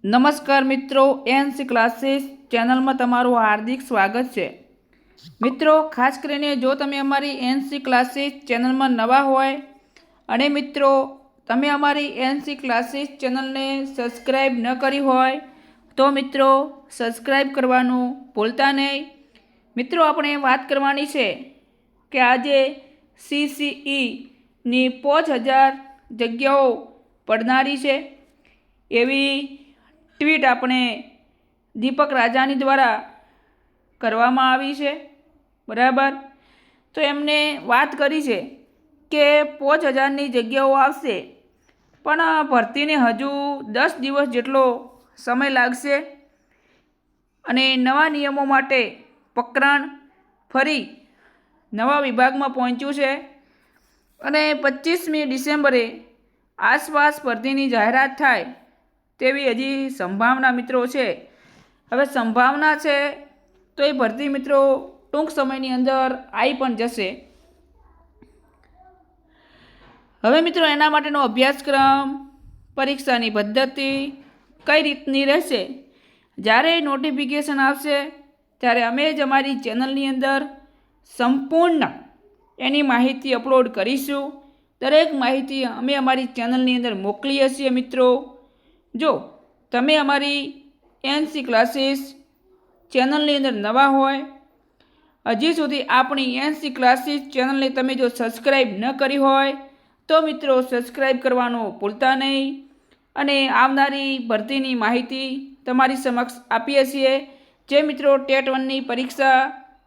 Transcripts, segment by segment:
નમસ્કાર મિત્રો, NC classes ચેનલમાં તમારું હાર્દિક સ્વાગત છે। મિત્રો, ખાસ કરીને જો તમે અમારી એનસી ક્લાસીસ ચેનલમાં નવા હોય અને મિત્રો તમે અમારી એનસી ક્લાસીસ ચેનલને સબસ્ક્રાઈબ ન કરી હોય તો મિત્રો સબસ્ક્રાઈબ કરવાનું ભૂલતા નહીં। મિત્રો, આપણે વાત કરવાની છે કે આજે CCEની 5000 જગ્યાઓ પડનારી છે એવી ટ્વીટ આપણે દીપક રાજાની દ્વારા કરવામાં આવી છે, બરાબર। તો એમને વાત કરી છે કે 5000ની જગ્યાઓ આવશે પણ ભરતીને હજુ 10 દિવસ જેટલો સમય લાગશે અને નવા નિયમો માટે પ્રકરણ ફરી નવા વિભાગમાં પહોંચ્યું છે અને 25મી ડિસેમ્બરે આસપાસ ભરતીની જાહેરાત થાય તેવી હજી સંભાવના મિત્રો છે। હવે સંભાવના છે તો એ ભરતી મિત્રો ટૂંક સમયની અંદર આવી પણ જશે। હવે મિત્રો એના માટેનો અભ્યાસક્રમ, પરીક્ષાની પદ્ધતિ કઈ રીતની રહેશે, જ્યારે નોટિફિકેશન આવશે ત્યારે અમે જ અમારી ચેનલની અંદર સંપૂર્ણ એની માહિતી અપલોડ કરીશું। દરેક માહિતી અમે અમારી ચેનલની અંદર મોકલીએ છીએ। મિત્રો, જો તમે અમારી એનસી ક્લાસીસ ચેનલની અંદર નવા હોય, હજી સુધી આપણી એનસી ક્લાસીસ ચેનલને તમે જો સબસ્ક્રાઈબ ન કરી હોય તો મિત્રો સબસ્ક્રાઈબ કરવાનું ભૂલતા નહીં અને આવનારી ભરતીની માહિતી તમારી સમક્ષ આપીએ છીએ। જે મિત્રો ટેટ 1ની પરીક્ષા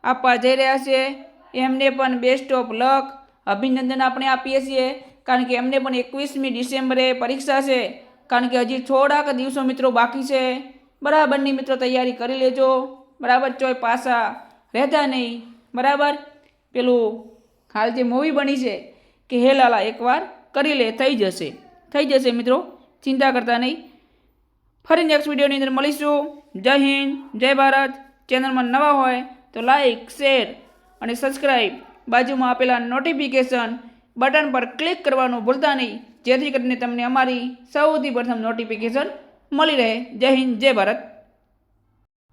આપવા જઈ રહ્યા છે એમને પણ બેસ્ટ ઓફ લક, અભિનંદન આપણે આપીએ છીએ, કારણ કે એમને પણ 21મી ડિસેમ્બરે પરીક્ષા છે। કારણ કે હજી થોડાક દિવસો મિત્રો બાકી છે, બરાબરની મિત્રો તૈયારી કરી લેજો, બરાબર। ચોય પાછા રહેતા નહીં, બરાબર। પેલું હાલ જે મૂવી બની છે કે હે લાલા એકવાર કરી લે, થઈ જશે મિત્રો, ચિંતા કરતા નહીં। ફરી નેક્સ્ટ વિડીયોની અંદર મળીશું। જય હિન્દ, જય ભારત। ચેનલમાં નવા હોય તો લાઈક, શેર અને સબસ્ક્રાઈબ, બાજુમાં આપેલા નોટિફિકેશન બટન પર ક્લિક કરવાનું ભૂલતા નહીં, જેથી કરીને તમને અમારી સૌથી પ્રથમ નોટિફિકેશન મળી રહે। જય હિન્દ, જય ભારત।